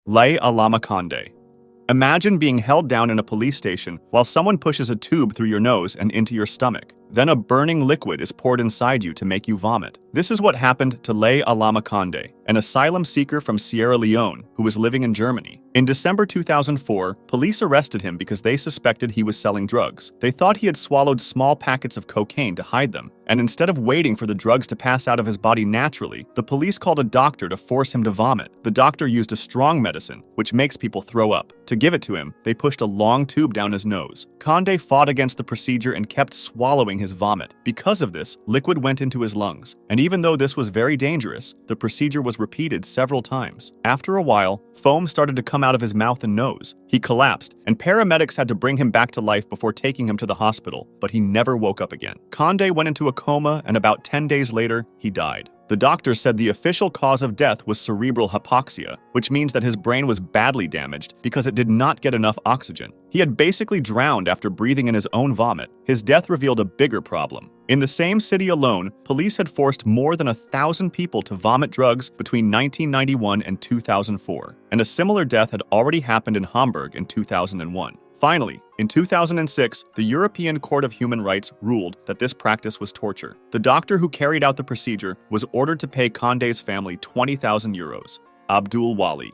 Laye-Alama Condé. Imagine being held down in a police station while someone pushes a tube through your nose and into your stomach. Then a burning liquid is poured inside you to make you vomit. This is what happened to Laye-Alama Condé, an asylum seeker from Sierra Leone who was living in Germany. In December 2004, police arrested him because they suspected he was selling drugs. They thought he had swallowed small packets of cocaine to hide them, and instead of waiting for the drugs to pass out of his body naturally, the police called a doctor to force him to vomit. The doctor used a strong medicine, which makes people throw up. To give it to him, they pushed a long tube down his nose. Condé fought against the procedure and kept swallowing his vomit. Because of this, liquid went into his lungs, and even though this was very dangerous, the procedure was repeated several times. After a while, foam started to come out of his mouth and nose. He collapsed, and paramedics had to bring him back to life before taking him to the hospital, but he never woke up again. Condé went into a coma, and about 10 days later, he died. The doctor said the official cause of death was cerebral hypoxia, which means that his brain was badly damaged because it did not get enough oxygen. He had basically drowned after breathing in his own vomit. His death revealed a bigger problem. In the same city alone, police had forced more than 1,000 people to vomit drugs between 1991 and 2004, and a similar death had already happened in Hamburg in 2001. Finally, in 2006, the European Court of Human Rights ruled that this practice was torture. The doctor who carried out the procedure was ordered to pay Condé's family 20,000 euros. Abdul Wali.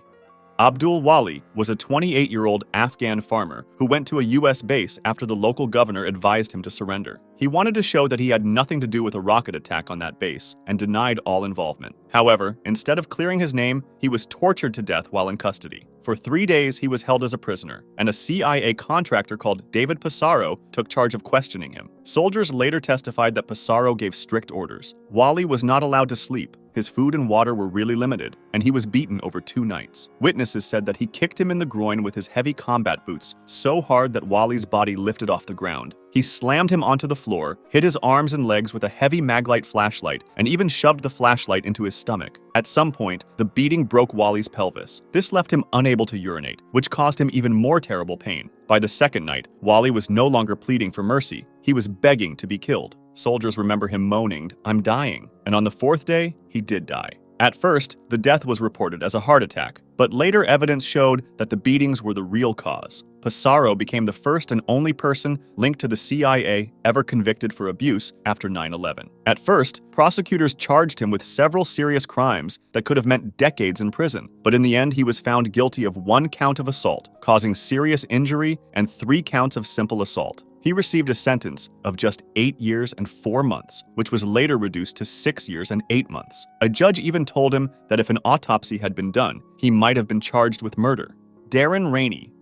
Abdul Wali was a 28-year-old Afghan farmer who went to a US base after the local governor advised him to surrender. He wanted to show that he had nothing to do with a rocket attack on that base and denied all involvement. However, instead of clearing his name, he was tortured to death while in custody. For 3 days, he was held as a prisoner, and a CIA contractor called David Pissarro took charge of questioning him. Soldiers later testified that Pissarro gave strict orders. Wali was not allowed to sleep. His food and water were really limited, and he was beaten over 2 nights. Witnesses said that he kicked him in the groin with his heavy combat boots so hard that Wali's body lifted off the ground. He slammed him onto the floor, hit his arms and legs with a heavy Maglite flashlight, and even shoved the flashlight into his stomach. At some point, the beating broke Wali's pelvis. This left him unable to urinate, which caused him even more terrible pain. By the second night, Wali was no longer pleading for mercy. He was begging to be killed. Soldiers remember him moaning, "I'm dying." And on the 4th day, he did die. At first, the death was reported as a heart attack, but later evidence showed that the beatings were the real cause. Pissarro became the first and only person linked to the CIA ever convicted for abuse after 9/11. At first, prosecutors charged him with several serious crimes that could have meant decades in prison, but in the end he was found guilty of 1 count of assault, causing serious injury, and 3 counts of simple assault. He received a sentence of just 8 years and 4 months, which was later reduced to 6 years and 8 months. A judge even told him that if an autopsy had been done, he might have been charged with murder. Darren Rainey.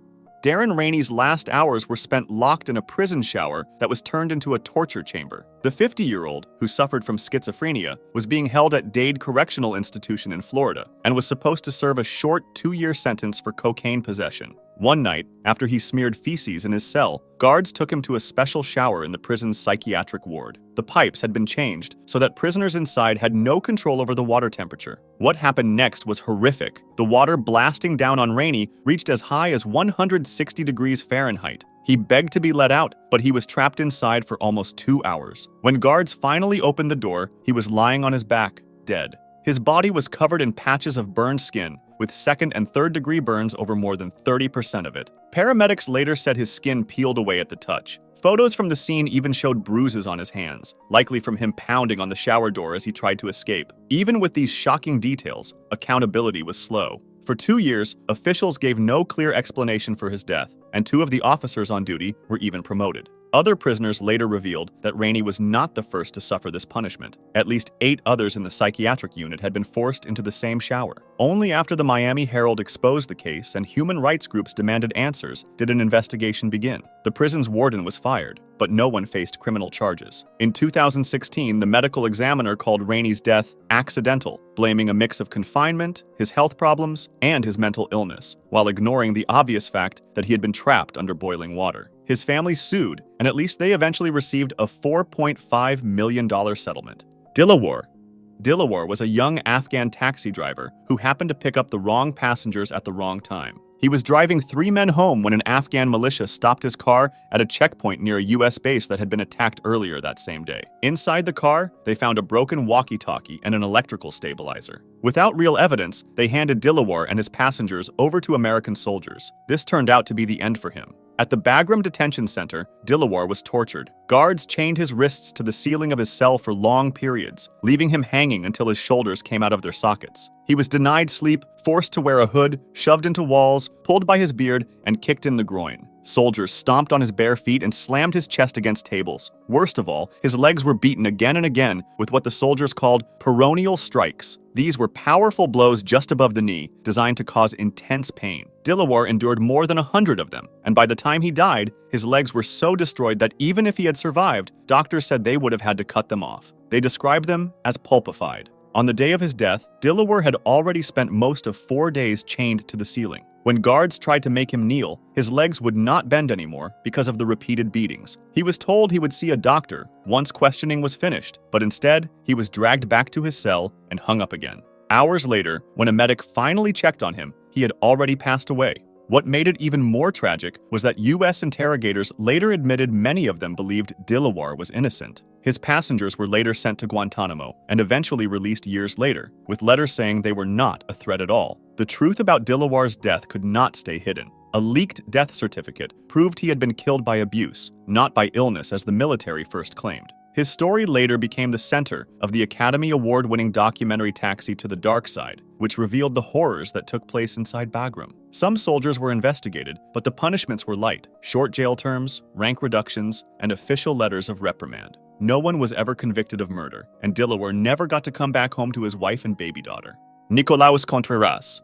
Darren Rainey's last hours were spent locked in a prison shower that was turned into a torture chamber. The 50-year-old, who suffered from schizophrenia, was being held at Dade Correctional Institution in Florida and was supposed to serve a short 2-year sentence for cocaine possession. One night, after he smeared feces in his cell, guards took him to a special shower in the prison's psychiatric ward. The pipes had been changed so that prisoners inside had no control over the water temperature. What happened next was horrific. The water blasting down on Rainey reached as high as 160 degrees Fahrenheit. He begged to be let out, but he was trapped inside for almost 2 hours. When guards finally opened the door, he was lying on his back, dead. His body was covered in patches of burned skin, with 2nd and 3rd degree burns over more than 30% of it. Paramedics later said his skin peeled away at the touch. Photos from the scene even showed bruises on his hands, likely from him pounding on the shower door as he tried to escape. Even with these shocking details, accountability was slow. For 2 years, officials gave no clear explanation for his death, and 2 of the officers on duty were even promoted. Other prisoners later revealed that Rainey was not the first to suffer this punishment. At least 8 others in the psychiatric unit had been forced into the same shower. Only after the Miami Herald exposed the case and human rights groups demanded answers did an investigation begin. The prison's warden was fired, but no one faced criminal charges. In 2016, the medical examiner called Rainey's death accidental, blaming a mix of confinement, his health problems, and his mental illness, while ignoring the obvious fact that he had been trapped under boiling water. His family sued, and at least they eventually received a $4.5 million settlement. Dilawar. Dilawar was a young Afghan taxi driver who happened to pick up the wrong passengers at the wrong time. He He was driving 3 men home when an Afghan militia stopped his car at a checkpoint near a U.S. base that had been attacked earlier that same day. Inside the car, they found a broken walkie-talkie and an electrical stabilizer. Without real evidence, they handed Dilawar and his passengers over to American soldiers. This turned out to be the end for him. At the Bagram Detention Center, Dilawar was tortured. Guards chained his wrists to the ceiling of his cell for long periods, leaving him hanging until his shoulders came out of their sockets. He was denied sleep, forced to wear a hood, shoved into walls, pulled by his beard, and kicked in the groin. Soldiers stomped on his bare feet and slammed his chest against tables. Worst of all, his legs were beaten again and again with what the soldiers called peroneal strikes. These were powerful blows just above the knee, designed to cause intense pain. Dilawar endured more than 100 of them, and by the time he died, his legs were so destroyed that even if he had survived, doctors said they would have had to cut them off. They described them as pulpified. On the day of his death, Dilawar had already spent most of 4 days chained to the ceiling. When guards tried to make him kneel, his legs would not bend anymore because of the repeated beatings. He was told he would see a doctor once questioning was finished, but instead, he was dragged back to his cell and hung up again. Hours later, when a medic finally checked on him, he had already passed away. What made it even more tragic was that U.S. interrogators later admitted many of them believed Dilawar was innocent. His passengers were later sent to Guantanamo and eventually released years later, with letters saying they were not a threat at all. The truth about Dilawar's death could not stay hidden. A leaked death certificate proved he had been killed by abuse, not by illness as the military first claimed. His story later became the center of the Academy Award-winning documentary Taxi to the Dark Side, which revealed the horrors that took place inside Bagram. Some soldiers were investigated, but the punishments were light: short jail terms, rank reductions, and official letters of reprimand. No one was ever convicted of murder, and Dilawar never got to come back home to his wife and baby daughter. Nicholaus Contreraz.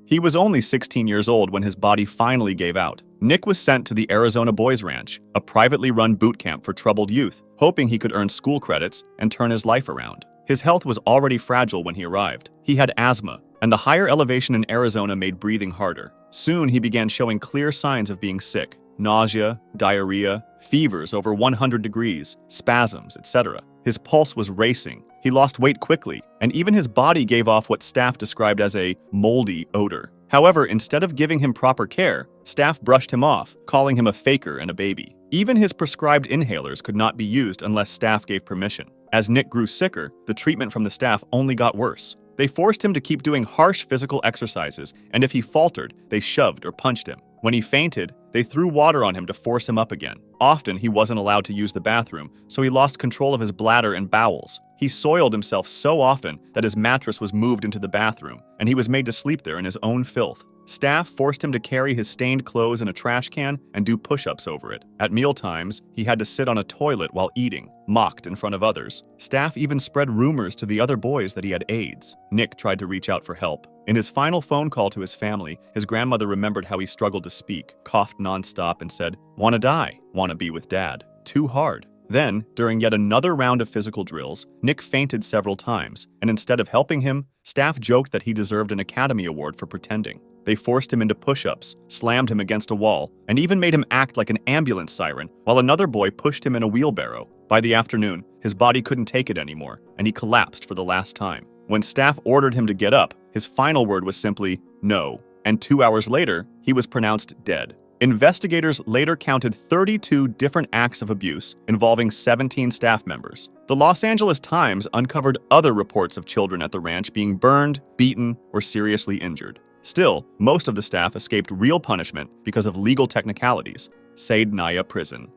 He was only 16 years old when his body finally gave out. Nick was sent to the Arizona Boys Ranch, a privately run boot camp for troubled youth, hoping he could earn school credits and turn his life around. His health was already fragile when he arrived. He had asthma, and the higher elevation in Arizona made breathing harder. Soon he began showing clear signs of being sick: nausea, diarrhea, fevers over 100 degrees, spasms, etc. His pulse was racing. He lost weight quickly, and even his body gave off what staff described as a moldy odor. However, instead of giving him proper care, staff brushed him off, calling him a faker and a baby. Even his prescribed inhalers could not be used unless staff gave permission. As Nick grew sicker, the treatment from the staff only got worse. They forced him to keep doing harsh physical exercises, and if he faltered, they shoved or punched him. When he fainted, they threw water on him to force him up again. Often, he wasn't allowed to use the bathroom, so he lost control of his bladder and bowels. He soiled himself so often that his mattress was moved into the bathroom, and he was made to sleep there in his own filth. Staff forced him to carry his stained clothes in a trash can and do push-ups over it. At mealtimes, he had to sit on a toilet while eating, mocked in front of others. Staff even spread rumors to the other boys that he had AIDS. Nick tried to reach out for help. In his final phone call to his family, his grandmother remembered how he struggled to speak, coughed nonstop, and said, "Wanna die, wanna be with Dad. Too hard." Then, during yet another round of physical drills, Nick fainted several times, and instead of helping him, staff joked that he deserved an Academy Award for pretending. They forced him into push-ups, slammed him against a wall, and even made him act like an ambulance siren, while another boy pushed him in a wheelbarrow. By the afternoon, his body couldn't take it anymore, and he collapsed for the last time. When staff ordered him to get up, his final word was simply, "No," and 2 hours later, he was pronounced dead. Investigators later counted 32 different acts of abuse involving 17 staff members. The Los Angeles Times uncovered other reports of children at the ranch being burned, beaten, or seriously injured. Still, most of the staff escaped real punishment because of legal technicalities. Saydnaya Prison.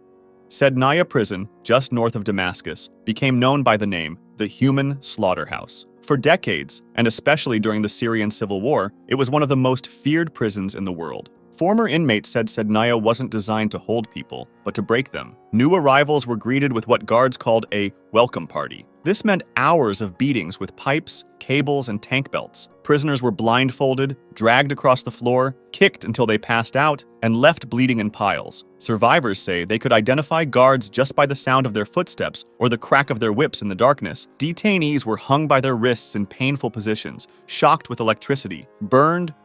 Saydnaya Prison, just north of Damascus, became known by the name the Human Slaughterhouse. For decades, and especially during the Syrian Civil War, it was one of the most feared prisons in the world. Former inmates said Saydnaya wasn't designed to hold people, but to break them. New arrivals were greeted with what guards called a welcome party. This meant hours of beatings with pipes, cables, and tank belts. Prisoners were blindfolded, dragged across the floor, kicked until they passed out, and left bleeding in piles. Survivors say they could identify guards just by the sound of their footsteps or the crack of their whips in the darkness. Detainees were hung by their wrists in painful positions, shocked with electricity, burned,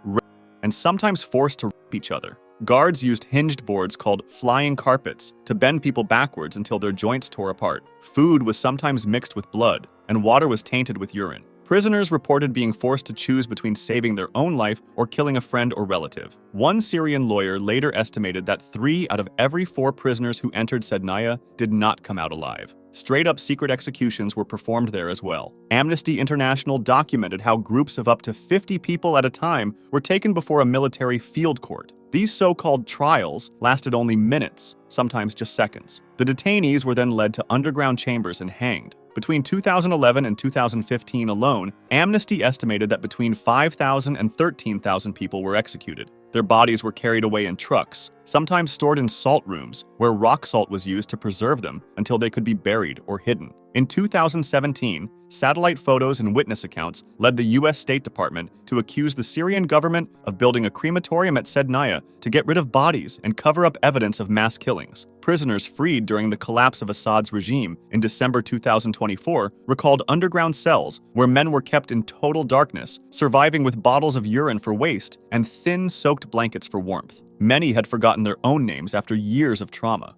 and sometimes forced to rape each other. Guards used hinged boards called flying carpets to bend people backwards until their joints tore apart. Food was sometimes mixed with blood, and water was tainted with urine. Prisoners reported being forced to choose between saving their own life or killing a friend or relative. One Syrian lawyer later estimated that 3 out of every 4 prisoners who entered Saydnaya did not come out alive. Straight-up secret executions were performed there as well. Amnesty International documented how groups of up to 50 people at a time were taken before a military field court. These so-called trials lasted only minutes, sometimes just seconds. The detainees were then led to underground chambers and hanged. Between 2011 and 2015 alone, Amnesty estimated that between 5,000 and 13,000 people were executed. Their bodies were carried away in trucks, sometimes stored in salt rooms, where rock salt was used to preserve them until they could be buried or hidden. In 2017, satellite photos and witness accounts led the U.S. State Department to accuse the Syrian government of building a crematorium at Saydnaya to get rid of bodies and cover up evidence of mass killings. Prisoners freed during the collapse of Assad's regime in December 2024 recalled underground cells where men were kept in total darkness, surviving with bottles of urine for waste and thin soaked blankets for warmth. Many had forgotten their own names after years of trauma.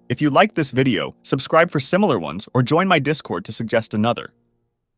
If you liked this video, subscribe for similar ones or join my Discord to suggest another.